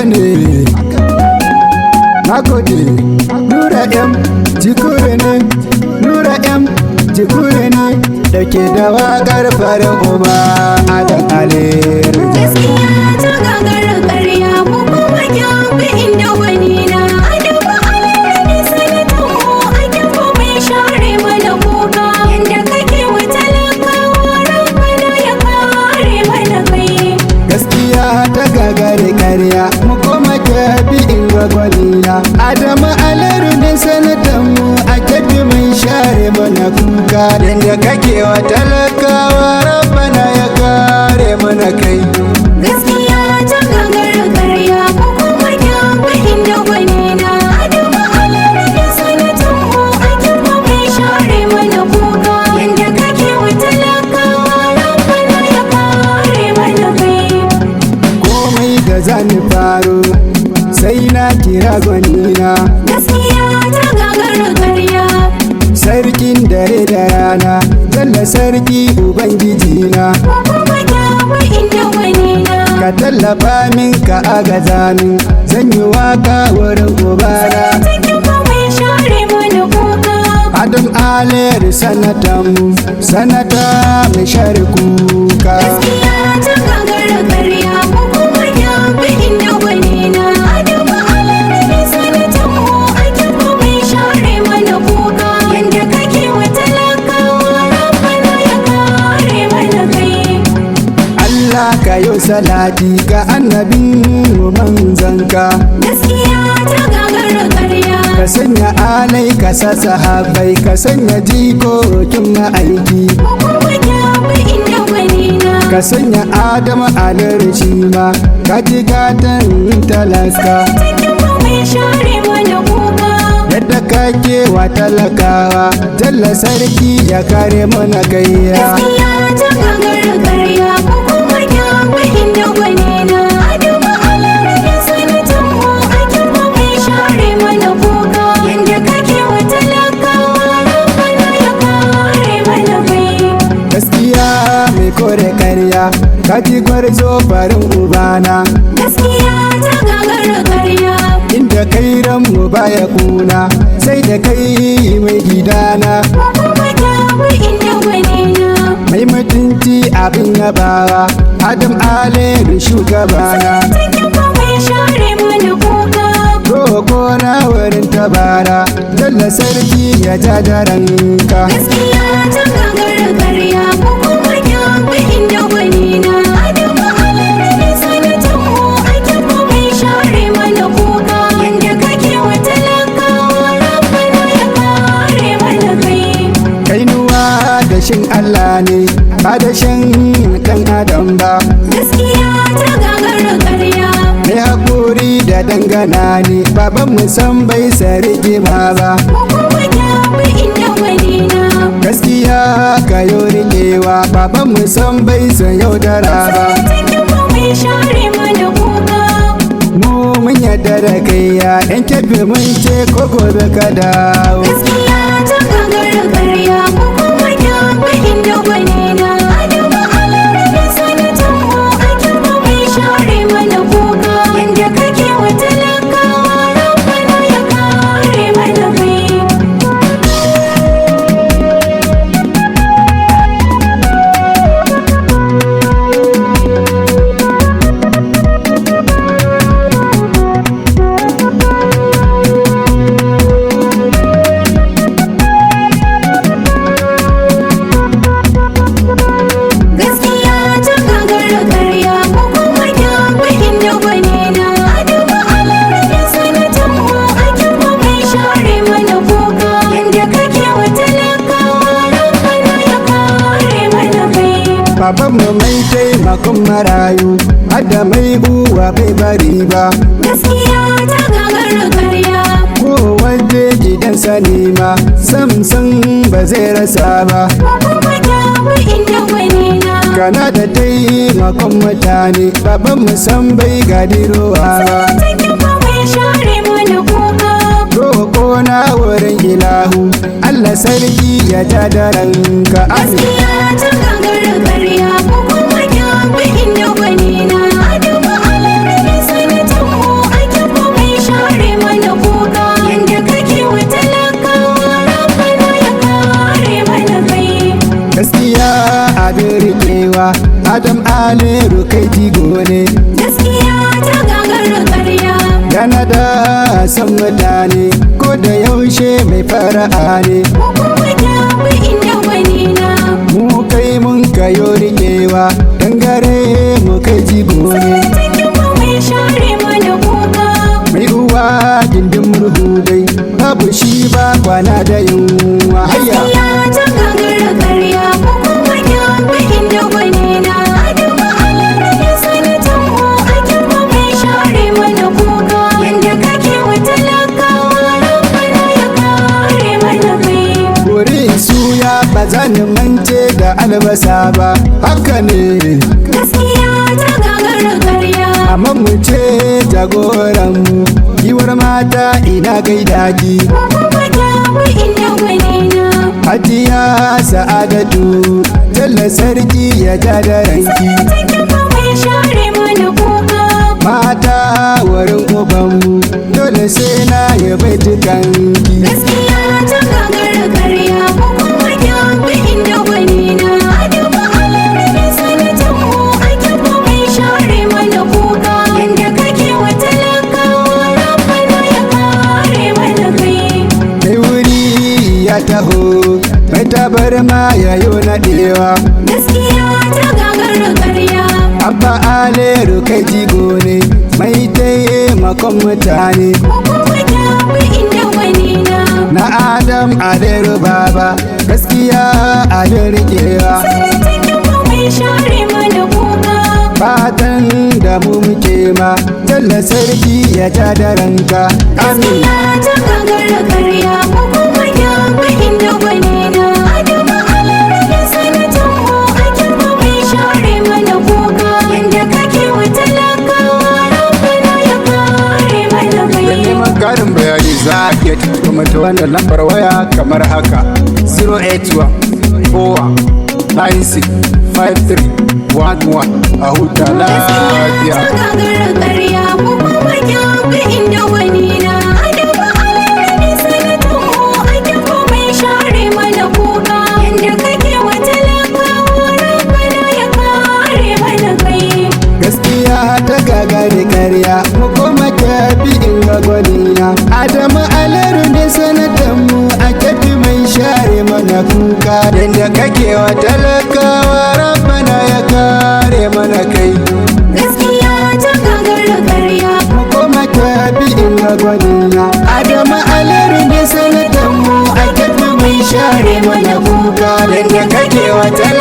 ne nagode. Nura M Jikure ne, Nura M Jikure ne, da ke da waƙar farin uba Adam Aliyu. Gaskiya ta gagara ƙarya mu kuma kyawu inda wani na Adamu Aliyu ne sanatan mu ake kuma share mana kuka yanda kake wa talakawa rabbana ya kare mana kai. Gaskiya ta gagara ƙarya mu kuma kyabi inda gwani na Adamu Aliyu ne sanatan mu ake mai share mana kuka yanda kake wa talakawa rabbana ya kare mana kai. Gaskiya ta gagara ƙarya mu kuma kyawu inda wani na Adamu Aliyu ne sanatan mu ake kuma share mana kuka yanda kake wa talakawa rabbana ya kare mana kai. Komai da zani faro sai na kira gwanina, Gaskiya ta gagara ƙarya sarkin dare da rana, jalla sarki ubangijina. mu kuma kyawu inda wani na Ka tallafa min ka agaza min, zan yi waka wurin ubana. take kuma share mana kuka. Adam Aliyu sanatanmu, sanata mai share kuka. Gaskiya ta gagara ƙarya mu kuma kyawu inda wani na Adamu Aliyu ne sanatan mu ake kuma share mana kuka yanda kake wa talakawa rabbana ya kare mana kai. Allah ka yi salati ga annabin manzanka, Gaskiya ta gagara ƙarya ka sanya alai ka sa sahabai, ka sanya jikokin ma'aiki, mu kuma kyawu inda wani na ka sanya Adamu Aliyu shi ma ka ji gatan talaka. take kuma share mana kuka. Yadda kake wa talakawa, jalla sarki ya kare mana gayya. Gaskiya ta gagara ƙarya mu kuma kyawu inda wani na Adamu Aliyu ne sanatan mu ake kuma share mana kuka yanda kake wa talakawa rabbana ya kare mana kai. Gaskiya mai kore karya, ka ji gwarzo farin ubana, Gaskiya ta gagara ƙarya inda kai ranmu baya kuna, sai da kai mai gidana, mu kuma kyawu inda wani na mai mutunci abin yabawa, Adam Aliyu shugabana. take kuma share mana kuka. Roko na wurin tabara, jalla sarki ya ja da ranka. Gaskiya ta gagara ƙarya mu kuma kyawu inda wani na Adamu Aliyu ne sanatan mu ake kuma share mana kuka yanda kake wa talakawa rabbana ya kare mana kai. Kainuwa da shin Allah ne, ba da shan ɗan adam ba. Gaskiya ta gagara ƙarya Mai haƙuri da dangana ne, baban san bai sarki ma ba. mu kuma kyawu inda wani na Gaskiya ka yi riƙewa, baban san bai san yaudara ba. take kuma share mana kuka. Mu mun yarda da kai ya ɗan kyafi mun ce ko gobe ka dawo. Gaskiya ta gagara ƙarya mu kuma kyawu inda wani na Adamu Aliyu ne sanatan mu ake kuma share mana kuka yanda kake wa talakawa rabbana ya kare mana kai. Gaskiya ta gagara ƙarya mu kuma kyawu inda wani na Adamu Aliyu ne sanatan mu ake kuma share mana kuka yanda kake wa talakawa rabbana ya kare mana kai. Babanmu mai taimakon marayu, hadda mai uwa bai bari ba. Gaskiya ta gagara ƙarya Ko wanda gidansa nema, samsan ba zai rasa ba. mu kuma kyawu inda wani na Kana da taimakon mutane, babanmu san bai gadirowa ba. take kuma share mana kuka. Roko na wurin ilahu, Allah sarki ya ja da ranka. Amin. Gaskiya ta gagara ƙarya mu kuma kyawu inda wani na Adamu Aliyu ne sanatan mu Adam Aliru kai jigo ne, gaskiya ta gagara ƙarya. yana da son mutane ko da yaushe mai fara'a ne. Ko kuma kyawu inda wani na. Mu kai mun kayo riƙewa, dangare mu kai jigo ne. Cikin mu mai share mana kuka. Mai uwa gindin murhu dai, babu shi ba kwana da yunwa. Hayya! Gaskiya ta gagara ƙarya. Ko kuma kyawu inda wani na. Adamu Aliru ne sanatan mu. Aikin mu mai share mana kuka. Yanda kake wa talakawa, Rabbana ya kare mana kai. Wurin suya ba zan mance da albasa ba, haka ne. Gaskiya ta gagara ƙarya. Amma mu ce jagoranmu, giwar mata ina gaida ki. Ko kuma kyawu inda wani na. Hajiya Sa'adatu, Jalla sarki ya ja da ranki. Cikin mu mai share mana kuka. Mata wurin ubanmu, dole sai na yabai dukanki. Gaskiya ta gagara ƙarya. Ko kuma kyawu inda wani na. Adamu Aliru ne sanatan mu. Aikin mu mai share mana kuka. Yanda kake wa talakawa, Rabbana ya kare mana kai. Mai wuri ya taho, mai tabarma ya yo naɗewa. Gaskiya ta gagara ƙarya. Abba Aliru kai jigo ne, mai taimakon mutane. Ko kuma kyawu inda wani na. Na Adam Aliru baba, gaskiya Aliru riƙewa. Cikin mu mai share mana kuka. Fatan da mu muke ma, Jalla sarki ya ja da ranka. Amin. Gaskiya ta gagara ƙarya. Ko kuma kyawu inda wani na. Adamu Aliru ne sanatan mu. Aikin mu mai share mana kuka. Yanda kake wa talakawa, Rabbana ya kare mana Da kai. neman karin bayani za a iya tuntuɓa ta wannan lambar waya kamar haka: 081 4 96 53 11 a huta lafiya. Ta gagara ƙarya. Ko kuma kyawu inda wani na. Adamu Aliru ne sanatan mu. Aikin mu mai share mana kuka. Yanda kake wa talakawa, Rabbana ya kare mana kai. Gaskiya ta gagari karya, mu koma tafi in ga gwanina. Adamu Aliru ne sanatanmu, a tafi mai share mana kuka. Yanda kake wa talakawa, Rabbana ya kare mana kai. Gaskiya ta gagara ƙarya. Mu koma tafi in ga gwanina. Adamu Aliru ne sanatanmu, a tafi mai share mana kuka. Yanda kake wa talakawa.